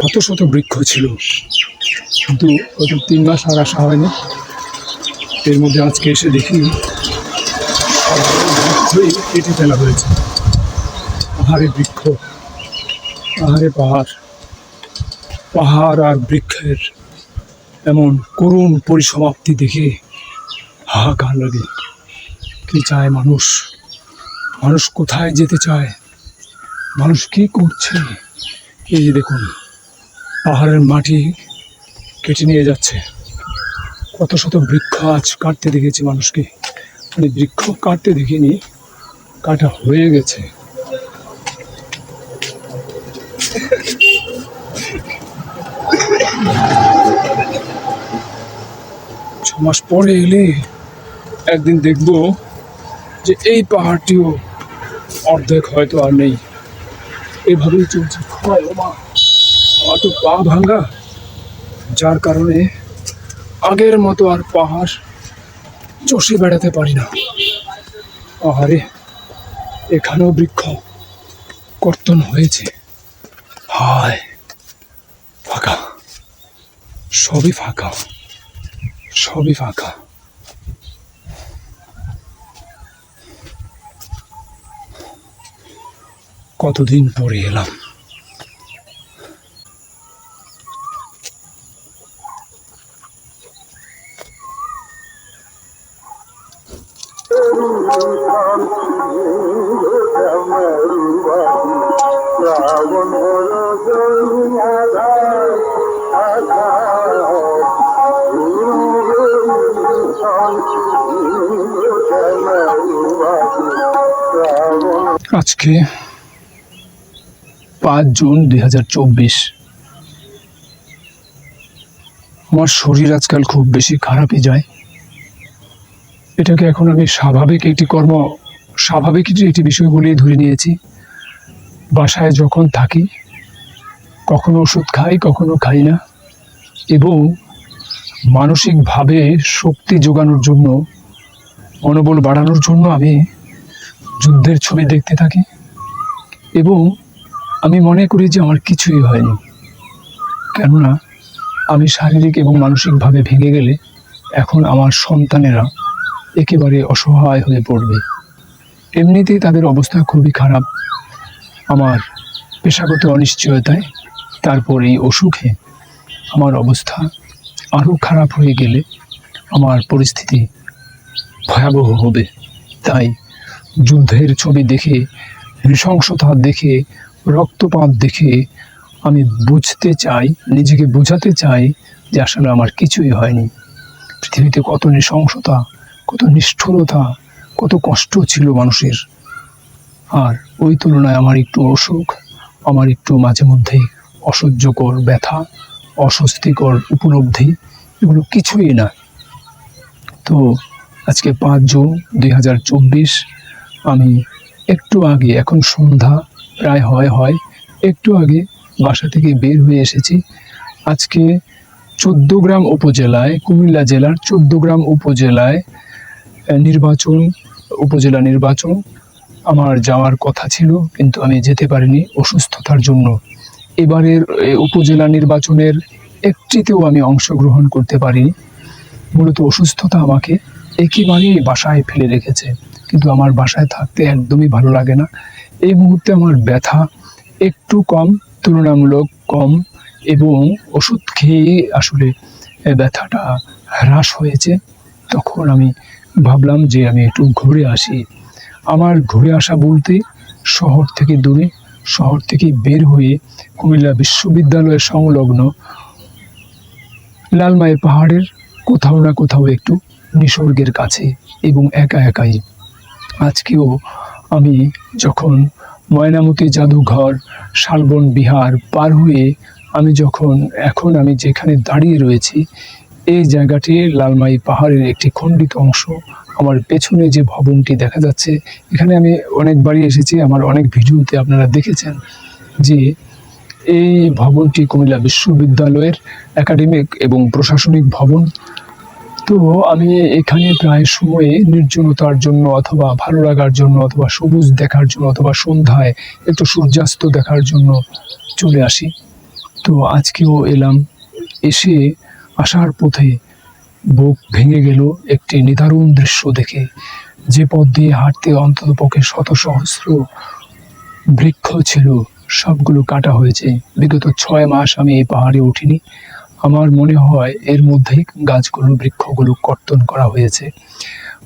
শত শত বৃক্ষ ছিল, কিন্তু গত 3 মাস আর আসা হয়নি। এর মধ্যে আজকে এসে দেখি কেটে ফেলা হয়েছে। পাহাড়ে বৃক্ষ, পাহাড়ে পাহাড়, পাহাড় আর বৃক্ষের এমন করুণ পরিসমাপ্তি দেখে হাহাকার লাগে। কি চায় মানুষ? মানুষ কোথায় যেতে চায়? মানুষ কি করছে? এই যে দেখুন, পাহাড়ের মাটি কেটে নিয়ে যাচ্ছে। কত শত বৃক্ষ আজ কাটতে দেখেছি মানুষকে, মানে বৃক্ষ কাটতে দেখিনি, কাটা হয়ে গেছে। 6 মাস পরে এলে একদিন দেখব যে এই পাহাড়টিও অর্ধেক হয়তো আর নেই। এভাবেই চলছে। আমার তো পা ভাঙা, যার কারণে আগের মতো আর পাহাড় চষে বেড়াতে পারি না। পাহাড়ে এখানেও বৃক্ষ কর্তন হয়েছে। হায়, ফাঁকা, সবই ফাঁকা, সবই ফাঁকা। কতদিন পরে এলাম। আজকে 5 জুন 2024। আমার শরীর আজকাল খুব বেশি খারাপই যায়। এটাকে এখন আমি স্বাভাবিক একটি বিষয় বলেই ধরে নিয়েছি। বাসায় যখন থাকি কখনো ওষুধ খাই, কখনো খাই না, এবং মানসিকভাবে শক্তি যোগানোর জন্য, মনোবল বাড়ানোর জন্য আমি যুদ্ধের ছবি দেখতে থাকি, এবং আমি মনে করি যে আমার কিছুই হয়নি। কেননা আমি শারীরিক এবং মানসিকভাবে ভেঙে গেলে এখন আমার সন্তানেরা একেবারে অসহায় হয়ে পড়বে। এমনিতেই তাদের অবস্থা খুবই খারাপ। আমার পেশাগত অনিশ্চয়তায়, তারপর এই অসুখে আমার অবস্থা আরও খারাপ হয়ে গেলে আমার পরিস্থিতি ভয়াবহ হবে। তাই যুদ্ধের ছবি দেখে, নৃশংসতা দেখে, রক্তপাত দেখে আমি বুঝতে চাই, নিজেকে বোঝাতে চাই যে আসলে আমার কিছুই হয়নি। পৃথিবীতে কত নৃশংসতা, কত নিষ্ঠুরতা, কত কষ্ট ছিল মানুষের। আর ওই তুলনায় আমার একটু অসুখ, আমার একটু মাঝে মধ্যে অসহ্যকর ব্যথা, অস্বস্তিকর উপলব্ধি, এগুলো কিছুই না। তো আজকে 5 জুন 2024। আমি একটু আগে, এখন সন্ধ্যা প্রায় হয়, একটু আগে বাসা থেকে বের হয়ে এসেছি। আজকে 14গ্রাম উপজেলায়, কুমিল্লা জেলার 14গ্রাম উপজেলায় উপজেলা নির্বাচন আমার যাওয়ার কথা ছিল, কিন্তু আমি যেতে পারিনি অসুস্থতার জন্য। এবারের উপজেলা নির্বাচনের একটিতেও আমি অংশগ্রহণ করতে পারিনি। মূলত অসুস্থতা আমাকে একেবারেই বাসায় ফেলে রেখেছে, কিন্তু আমার বাসায় থাকতে একদমই ভালো লাগে না। এই মুহূর্তে আমার ব্যথা একটু কম, তুলনামূলক কম, এবং ওষুধ খেয়ে আসলে ব্যথাটা হ্রাস হয়েছে। তখন আমি ভাবলাম যে আমি একটু ঘুরে আসি। আমার ঘুরে আসা বলতে শহর থেকে দূরে, শহর থেকে বের হয়ে কুমিল্লা বিশ্ববিদ্যালয়ের সংলগ্ন লালমাই পাহাড়ের কোথাও না কোথাও একটু নিসর্গের কাছে, এবং একা একাই। আজকেও আমি যখন ময়নামতি জাদুঘর, শালবন বিহার পার হয়ে এখন আমি যেখানে দাঁড়িয়ে রয়েছি, এই জায়গাটি লালমাই পাহাড়ের একটি খণ্ডিত অংশ। আমার পেছনে যে ভবনটি দেখা যাচ্ছে, এখানে আমি অনেকবারই এসেছি, আমার অনেক ভিডিওতে আপনারা দেখেছেন যে এই ভবনটি কুমিল্লা বিশ্ববিদ্যালয়ের একাডেমিক এবং প্রশাসনিক ভবন। তো আমি এখানে প্রায় সময়ে নির্জনতার জন্য, অথবা ভালো লাগার জন্য, অথবা সবুজ দেখার জন্য, অথবা সন্ধ্যায় একটু সূর্যাস্ত দেখার জন্য চলে আসি। তো আজকেও এলাম। আসার পথে বুক ভেঙে গেল একটি নিদারুণ দৃশ্য দেখে। যে পথ দিয়ে হাঁটতে অন্ততপক্ষে শত সহস্র বৃক্ষ ছিল, সবগুলো কাটা হয়েছে। বিগত 6 মাস আমি এই পাহাড়ে উঠিনি। আমার মনে হয় এর মধ্যেই গাছগুলো, বৃক্ষগুলো কর্তন করা হয়েছে।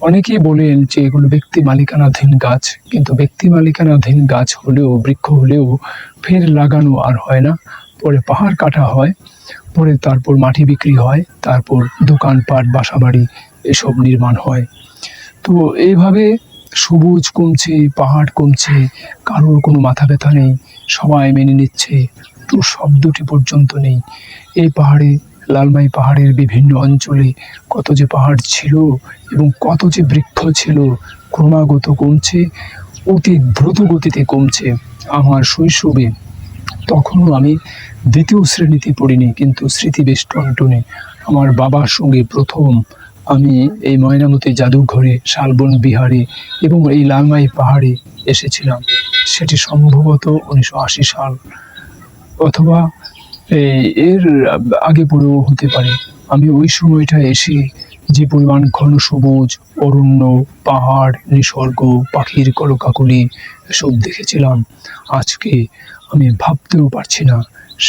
অনেকেই বলেন যে এগুলো ব্যক্তি মালিকানাধীন গাছ, কিন্তু ব্যক্তি মালিকানাধীন গাছ হলেও, বৃক্ষ হলেও ফের লাগানো আর হয় না। পরে পাহাড় কাটা হয়, পরে তারপর মাটি বিক্রি হয়, তারপর দোকানপাট, বাসাবাড়ি এসব নির্মাণ হয়। তো এইভাবে সবুজ কমছে, পাহাড় কমছে, কারোর কোনো মাথা ব্যথা নেই, সবাই মেনে নিচ্ছে, তো শব্দটি পর্যন্ত নেই। এই পাহাড়ে, লালমাই পাহাড়ের বিভিন্ন অঞ্চলে কত যে পাহাড় ছিল এবং কত যে বৃক্ষ ছিল, ক্রমাগত কমছে, অতি দ্রুত গতিতে কমছে। আমার শৈশবে, তখনও আমি 2য় শ্রেণীতে পড়িনি, কিন্তু স্মৃতি বেশ টনটনে। আমার বাবার সঙ্গে প্রথম আমি এই ময়নামতি জাদুঘরে, শালবন বিহারে এবং এই লালমাই পাহাড়ে এসেছিলাম। সেটি সম্ভবত 1980 সাল, অথবা এর আগে পরেও হতে পারে। আমি ওই সময়টা এসে যে পরিমাণ ঘন সবুজ, অরণ্য, পাহাড়, নিসর্গ, পাখির কলকাকলি এসব দেখেছিলাম, আজকে আমি ভাবতেও পারছি না।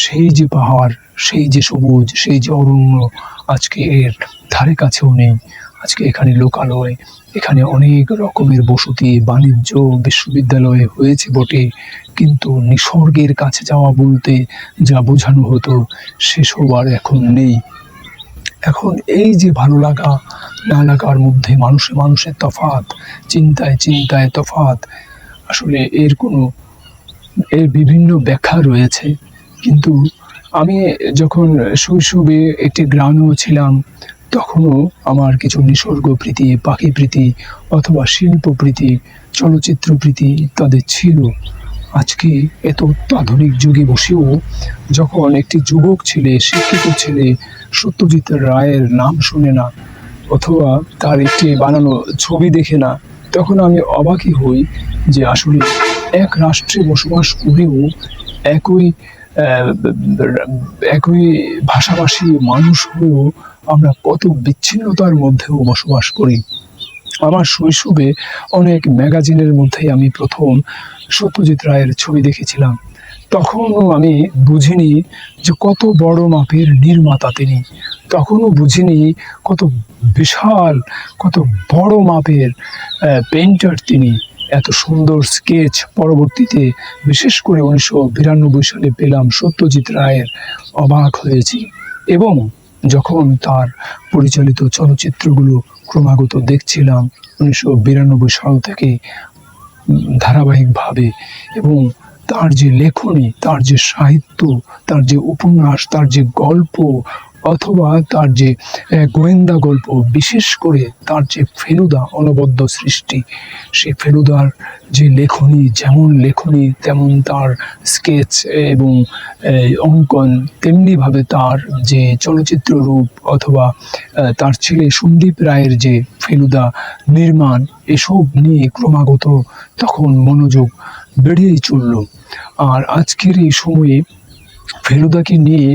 সেই যে পাহাড়, সেই যে সবুজ, সেই যে অরণ্য, আজকে এর ধারে কাছেও নেই। আজকে এখানে লোকালয়, এখানে অনেক রকমের বসতি, বাণিজ্য বিশ্ববিদ্যালয়ে হয়েছে বটে, কিন্তু নিসর্গের কাছে যাওয়া বলতে যা বোঝানো হতো, সেসব আর এখন নেই। এখন এই যে ভালো লাগা না লাগার মধ্যে মানুষের তফাৎ, চিন্তায় চিন্তায় তফাৎ, আসলে এর বিভিন্ন ব্যাখ্যা রয়েছে। কিন্তু আমি যখন শৈশবে একটি গ্রামেও ছিলাম, তখনও আমার কিছু নিসর্গ প্রীতি, পাখি প্রীতি, অথবা শিল্প প্রীতি, চলচ্চিত্র প্রীতি ইত্যাদি ছিল। আজকে এত অত্যাধুনিক যুগে বসেও যখন একটি যুবক ছেলে, শিক্ষিত ছেলে সত্যজিৎ রায়ের নাম শুনে না, অথবা তার একটি বানানো ছবি দেখে না, তখন আমি অবাকই হই যে আসলে এক রাষ্ট্রে বসবাস করেও একই একই ভাষাভাষী মানুষ হয়েও আমরা কত বিচ্ছিন্নতার মধ্যেও বসবাস করি। আমার শৈশবে অনেক ম্যাগাজিনের মধ্যে আমি প্রথম সত্যজিৎ রায়ের ছবি দেখেছিলাম। তখনও আমি বুঝিনি যে কত বড় মাপের নির্মাতা তিনি। তখনও বুঝিনি কত বিশাল, কত বড় মাপের পেইন্টার তিনি। এত সুন্দর স্কেচ পরবর্তীতে, বিশেষ করে 1992 সালে পেলাম সত্যজিৎ রায়ের, অবাক হয়েছি। এবং যখন তার পরিচালিত চলচ্চিত্রগুলো ক্রমাগত দেখছিলাম 1992 সাল থেকে ধারাবাহিকভাবে, এবং তার যে লেখনী, তার যে সাহিত্য, তার যে উপন্যাস, তার যে গল্প, অথবা তার যে গোয়েন্দা গল্প, বিশেষ করে তার যে ফেলুদা অনবদ্য সৃষ্টি, সেই ফেলুদার যে লেখনী, যেমন লেখনী তেমন তার স্কেচ এবং অঙ্কন, তেমনিভাবে তার যে চলচ্চিত্র রূপ অথবা তার ছেলে সন্দীপ রায়ের যে ফেলুদা নির্মাণ, এসব নিয়ে ক্রমাগত তখন মনোযোগ বেড়েই চলল। আর আজকের এই সময়ে ফেলুদাকে নিয়ে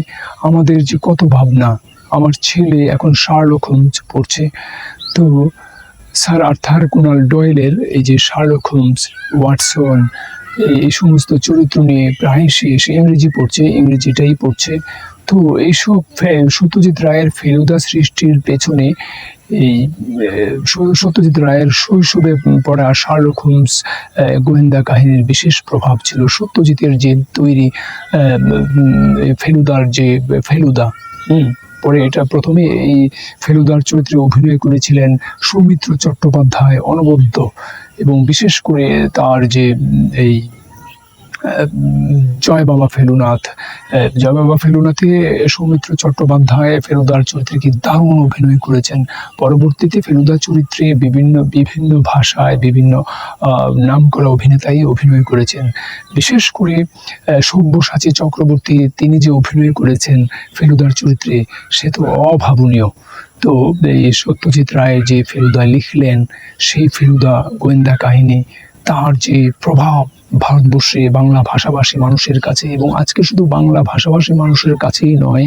আমাদের যে কত ভাবনা। আমার ছেলে এখন শার্লক হোমস পড়ছে, তো স্যার আর্থার কোনান ডয়েলের এই যে শার্লক হোমস, ওয়াটসন, এই সমস্ত চরিত্র নিয়ে প্রায়শই সে ইংরেজি পড়ছে, ইংরেজিটাই পড়ছে। তো এইসব সত্যজিৎ রায়ের ফেলুদা সৃষ্টির পেছনে এই সত্যজিৎ রায়ের শৈশবে পড়া শার্লক হোমস গোয়েন্দা কাহিনীর বিশেষ প্রভাব ছিল। সত্যজিতের যে তৈরি ফেলুদার যে ফেলুদা, পরে এটা প্রথমে এই ফেলুদার চরিত্রে অভিনয় করেছিলেন সৌমিত্র চট্টোপাধ্যায় অনবদ্য, এবং বিশেষ করে তার যে এই জয় বাবা ফেলুনাথ, জয় বাবা ফেলুনাথে সৌমিত্র চট্টোপাধ্যায় ফেলুদার চরিত্রে কি দারুণ অভিনয় করেছেন। পরবর্তীতে ফেলুদা চরিত্রে বিভিন্ন বিভিন্ন ভাষায় বিভিন্ন নামকরা অভিনেতাই অভিনয় করেছেন। বিশেষ করে সব্যসাচী চক্রবর্তী, তিনি যে অভিনয় করেছেন ফেলুদার চরিত্রে, সে তো অভাবনীয়। তো এই সত্যজিৎ রায় যে ফেলুদা লিখলেন, সেই ফেলুদা গোয়েন্দা কাহিনী, তার যে প্রভাব ভারতবর্ষে বাংলা ভাষাভাষী মানুষের কাছে, এবং আজকে শুধু বাংলা ভাষাভাষী মানুষের কাছেই নয়,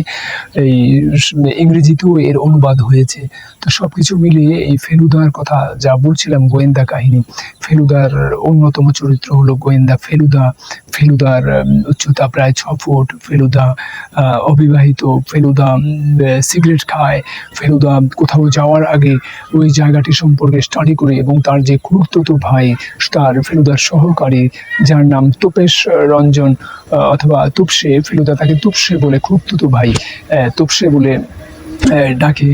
এই ইংরেজিতেও এর অনুবাদ হয়েছে। তো সব কিছু মিলিয়ে এই ফেলুদার কথা যা বলছিলাম, গোয়েন্দা কাহিনী, ফেলুদার অন্যতম চরিত্র হলো গোয়েন্দা ফেলুদা। ফেলুদার উচ্চতা প্রায় 6 ফুট, ফেলুদা অবিবাহিত, ফেলুদা সিগারেট খায়, ফেলুদা কোথাও যাওয়ার আগে ওই জায়গাটি সম্পর্কে স্টাডি করে, এবং তার যে খুড়তুতো ভাই, তার ফেলুদার সহকারী, যার নাম তোপেশ রঞ্জন অথবা তুপসে, ফেলুদা তাকে তুপসে বলে, খুড়তুতো ভাই তুপসে বলে ডাকে।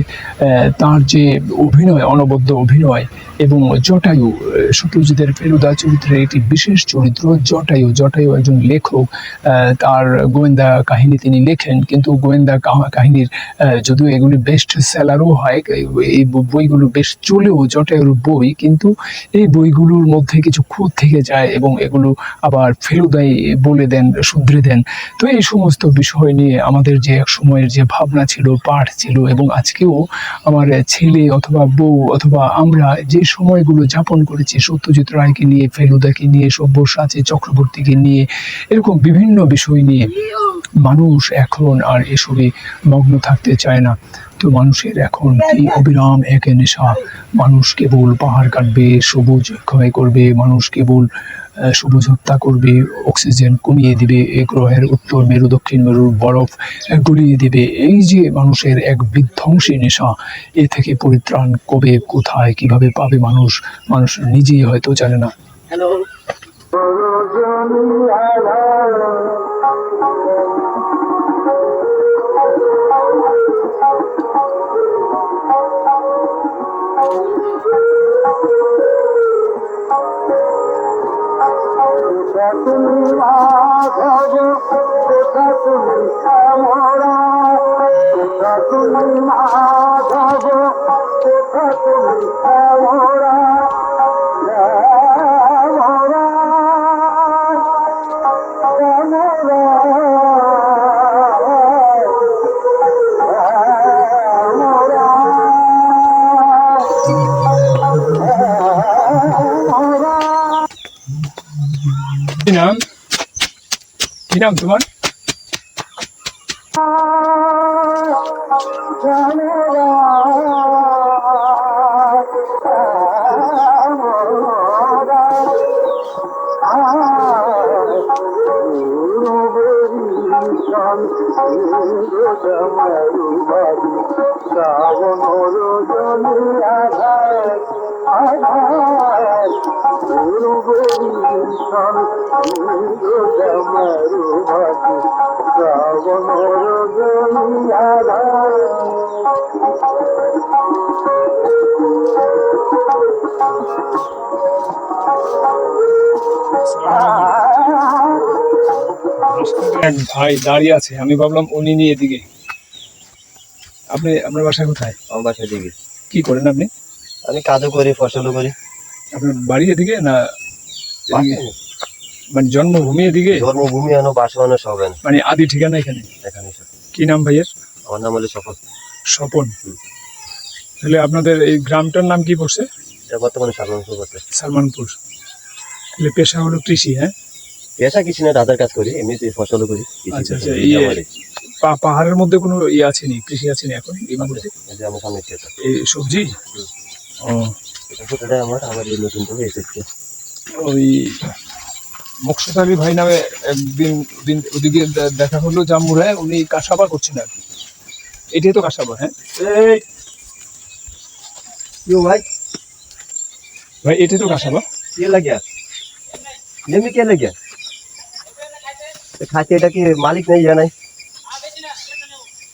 তার যে অভিনয়, অনবদ্য অভিনয়, এবং জটায়ু, সত্যজিতের ফেলুদা চরিত্রের একটি বিশেষ চরিত্র জটায়ু। জটায়ু একজন লেখক, তার গোয়েন্দা কাহিনী তিনি লেখেন, কিন্তু গোয়েন্দা কাহিনীর যদিও এগুলি বেস্ট সেলারও হয়, এই বইগুলো বেশ চলেও জটায়ুর বই, কিন্তু এই বইগুলোর মধ্যে কিছু খুঁত থেকে যায় এবং এগুলো আবার ফেলুদাই বলে দেন, শুধরে দেন। তো এই সমস্ত বিষয় নিয়ে আমাদের যে এক সময়ের যে ভাবনা ছিল, পাঠ ছিল, এবং আজকেও আমার ছেলে অথবা বউ অথবা আমরা যে সময়গুলো যাপন করেছি সত্যজিৎ রায়কে নিয়ে, ফেলুদাকে নিয়ে, সব্যসাচী চক্রবর্তীকে নিয়ে, এরকম বিভিন্ন বিষয় নিয়ে, মানুষ এখন আর এসবে মগ্ন থাকতে চায় না। তো মানুষের এখন কি অবিরাম এক নেশা। মানুষ কেবল পাহাড় কাটবে, সবুজ ক্ষয় করবে, মানুষ কেবল সবুজ হত্যা করবে, অক্সিজেন কমিয়ে দিবে, এই গ্রহের উত্তর মেরু দক্ষিণ মেরুর বরফ গলিয়ে দিবে। এই যে মানুষের এক বিধ্বংসী নেশা, এ থেকে পরিত্রাণ কবে, কোথায়, কিভাবে পাবে মানুষ, মানুষ নিজেই হয়তো জানে না। হ্যালো। তুমি মাধব, কোথা তুমি শ্যামরা, কোথা তুমি মাধব, কোথা তুমি শ্যামরা, শ্যামরা, শ্যামরা, কি নাম, কি নাম তোমার? এক ভাই দাঁড়িয়ে আছে, আমি ভাবলাম উনি নিয়ে এদিকে। আপনি আপনার বাসা কোথায়? আমার বাসায় দিকে। কি করেন আপনি? আমি কাজও করি, ফসলও করি। আপনার বাড়ি এদিকে না এদিকে? বাসায় মানে জন্মভূমি এদিকে? জন্মভূমি আনো, বাসা আনো, সব আনো। মানে আদি ঠিকানা এখানে? এখানে সব। কি নাম ভাইয়ের? আমার নাম হলো সফল। স্বপন। তাহলে আপনাদের এই গ্রামটার নাম কি পড়ছে? এটা বর্তমানে সালমানপুর করতে। সালমানপুর। তাহলে পেশা হলো কৃষি, হ্যাঁ? পেশা কিছু না, দাদার কাজ করি, এমনিতে ফসলও করি। আচ্ছা আচ্ছা। পাহাড়ের মধ্যে কোনো ইয়ে আছে নি, কৃষি আছে নি এখন এই মুহূর্তে? এই যে আমার সামনে খেতে। এই সবজি? ও, এটা আমার এই নতুন করে এসেছে। ওই মোকসুদ আলী ভাই নামে একদিন ওদিকে দেখা হলো জাম্বুরায়, উনি কাসাবা করছেন আর কি। এটাই তো কাসাবা? হ্যাঁ এই ইউ ভাই, ভাই এটাই তো কাসাবা? কে লাগিয়া? নেমি কে লাগিয়া? খাতে এটা কি মালিক নেই জানাই?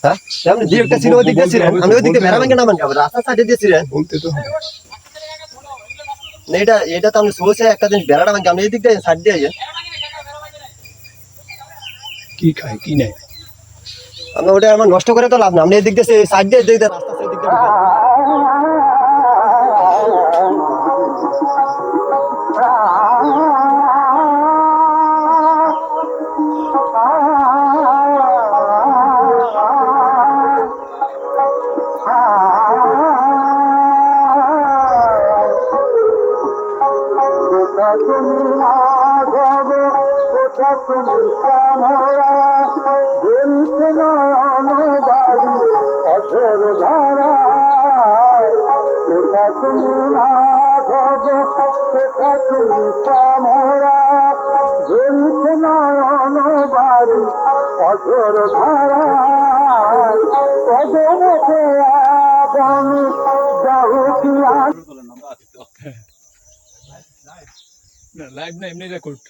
হ্যাঁ, আপনি যে একটা ছিল ওই দিক দিয়ে ছিলেন, আমি ওই দিক দিয়ে ভেড়া ভেঙে নামান যাবো, রাস্তার সাইডে দিয়েছিলেন। বলতে তো হবে। না, এটা তো আপনি সোসে একটা জিনিস বেড়াটা ভাঙে, আপনি এই দিক দিয়ে সাইড দিয়ে আইয়েন। কি খায় কি নেয়? আমরা ওটা আমার নষ্ট করে তো লাভ না, আপনি এই দিক দিয়ে সাইড দিয়ে রাস্তা সেই দিক দিয়ে ঢুকেন। না লাইভ না, এমনি রেকর্ড।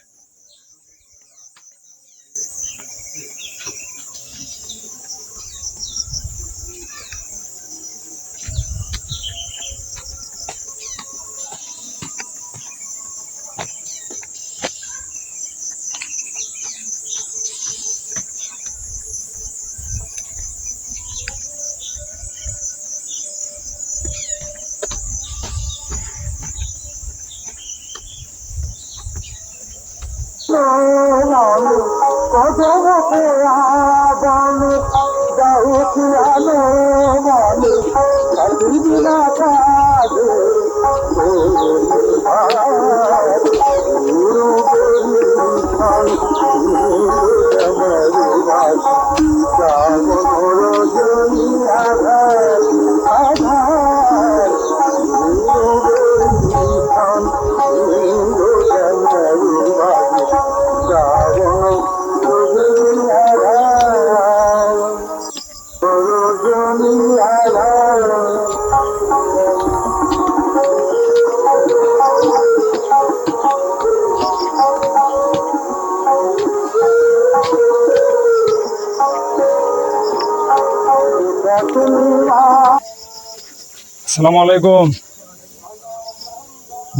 আসসালামু আলাইকুম,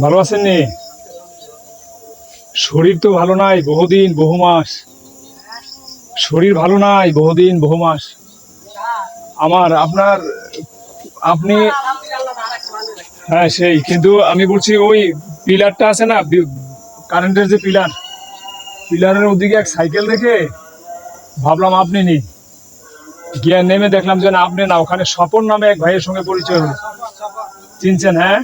ভালো আছেন নি? শরীর তো ভালো নাই বহুদিন বহু মাস, শরীর ভালো নাই বহুদিন বহু মাস আমার। আপনার আপনি হ্যাঁ সেই, কিন্তু আমি বলছি ওই পিলারটা আছে না, কারেন্টের যে পিলারের ওদিকে এক সাইকেল দেখে ভাবলাম আপনি নি, গিয়ে নেমে দেখলাম যে না আপনি না, ওখানে স্বপন নামে এক ভাইয়ের সঙ্গে পরিচয় হলো। চিনছেন? হ্যাঁ,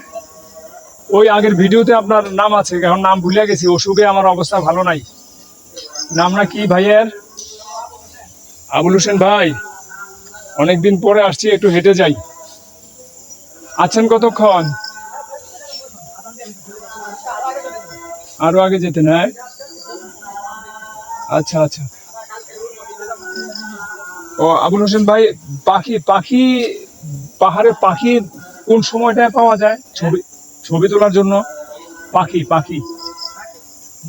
ওই আগের ভিডিওতে আপনার নাম আছে, এখন নাম ভুলে গেছি, অসুখে আমার অবস্থা ভালো নাই। নামটা কি ভাইয়ের? আবুল হোসেন ভাই, অনেকদিন পরে আসছি, একটু হেঁটে যাই। আছেন কতক্ষণ? আরো আগে যেতেন? হ্যাঁ, আচ্ছা আচ্ছা। ও আবুল হোসেন ভাই, পাখি পাহাড়ের পাখি কোন সময়টায় পাওয়া যায় ছবি তোলার জন্য? পাখি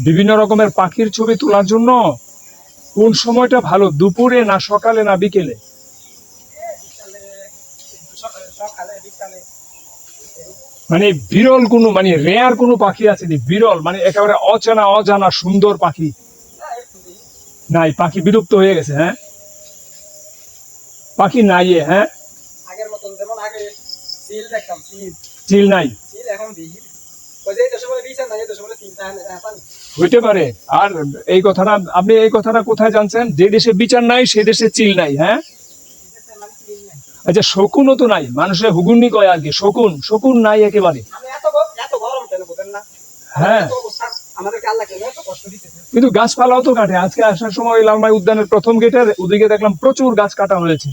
বিভিন্ন রকমের পাখির ছবি তোলার জন্য কোন সময়টা ভালো, দুপুরে না সকালে না বিকেলে? মানে বিরল কোনো, মানে রেয়ার কোনো পাখি আছে নি? বিরল মানে একেবারে অজানা সুন্দর পাখি নাই? পাখি বিলুপ্ত হয়ে গেছে? হ্যাঁ, পাখি নাই? হ্যাঁ, সিল দেখতাম সিল চিল নাই, সিল এখন দেখি ওই যে এটা সময় বিচার নাই এটা সময় চিন্তা হাসানি হইতে পারে। আর এই কথাটা আপনি এই কথাটা কোথায় জানছেন? যে দেশে বিচার নাই সে দেশে চিল নাই। হ্যাঁ, এটা মানে সিল নাই আচ্ছা শকুনও তো নাই, মানুষের হুগুন্নি কয় আর কি, শকুন শকুন নাই একেবারে। আমি এত গরম কেন বুঝেন না হ্যাঁ, এত অবস্থা আমাদেরকে আল্লাহ কেন এত কষ্ট দিতেছে কিন্তু গাছপালাও তো কাটে। আজকে আসার সময় লালমাই উদ্যানের প্রথম গেটের ওদিকে দেখলাম প্রচুর গাছ কাটা হয়েছে।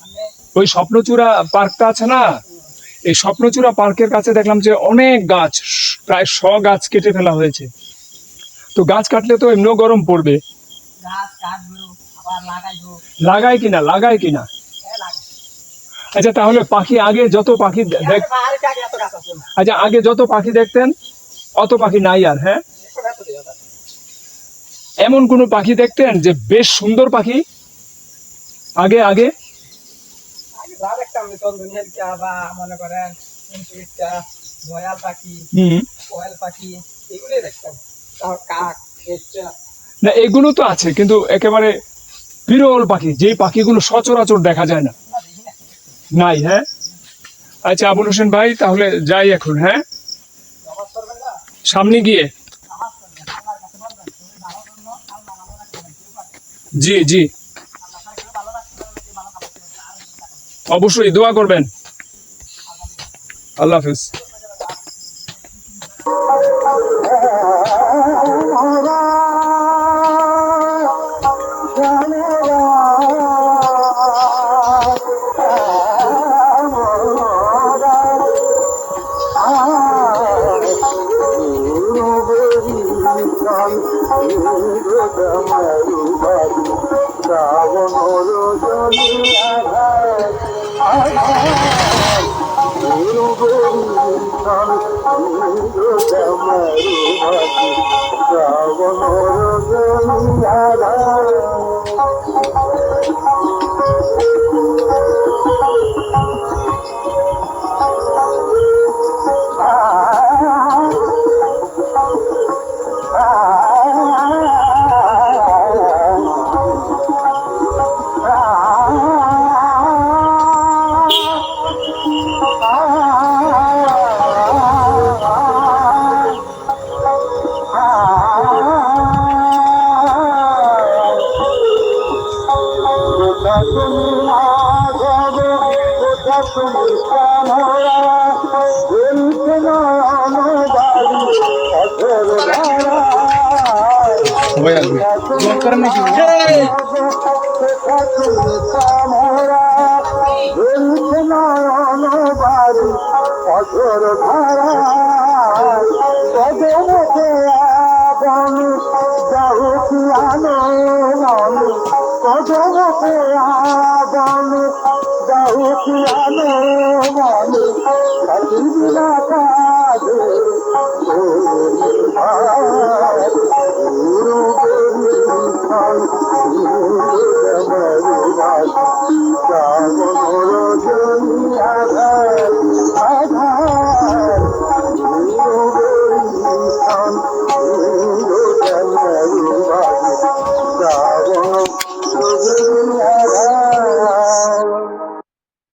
আমি ওই স্বপ্নচূড়া পার্কটা আছে না, এই স্বপ্নচূড়া পার্কের কাছে দেখলাম যে অনেক গাছ, প্রায় 100 গাছ কেটে ফেলা হয়েছে। তো গাছ কাটলে তো এমনিও গরম পড়বে। গাছ কাটবো আবার লাগাইবো লাগায় কিনা, লাগায় কিনা। লাগাই আচ্ছা তাহলে পাখি আগে যত পাখি দেখ, পাহাড়ে আগে এত গাছ আছে না আচ্ছা আগে যত পাখি দেখতেন অত পাখি নাই আর। হ্যাঁ, এখন এত দেওয়া যায় এমন কোন পাখি দেখতেন যে বেশ সুন্দর পাখি আগে আগে? আগে যা দেখতাম আমি চন্দনের চা বা মনে করেন ইনসুলিটটা রয়্যাল পাখি হুম, কোয়েল পাখি এগুলোই দেখতাম তারপর কাক হেঁচা না এগুলো তো আছে, কিন্তু একেবারে বিরল পাখি, যেই পাখিগুলো সচরাচর দেখা যায় না, দেখি না নাই। হ্যাঁ, আচ্ছা আবুল হোসেন ভাই তাহলে যাই এখন। হ্যাঁ, নামাজ পড়বেন না সামনে গিয়ে। নামাজ পড়বেন আল্লাহর কাছে বলবেন তুমি ভালো জন্য আল্লাহ ভালো রাখবেন জি জি, আল্লাহ তাআলা ভালো রাখতে পারলে ভালো খাবার খেতে আর বেশি টাকা অবশ্যই দোয়া করবেন। আল্লাহ হাফিজ। Oh,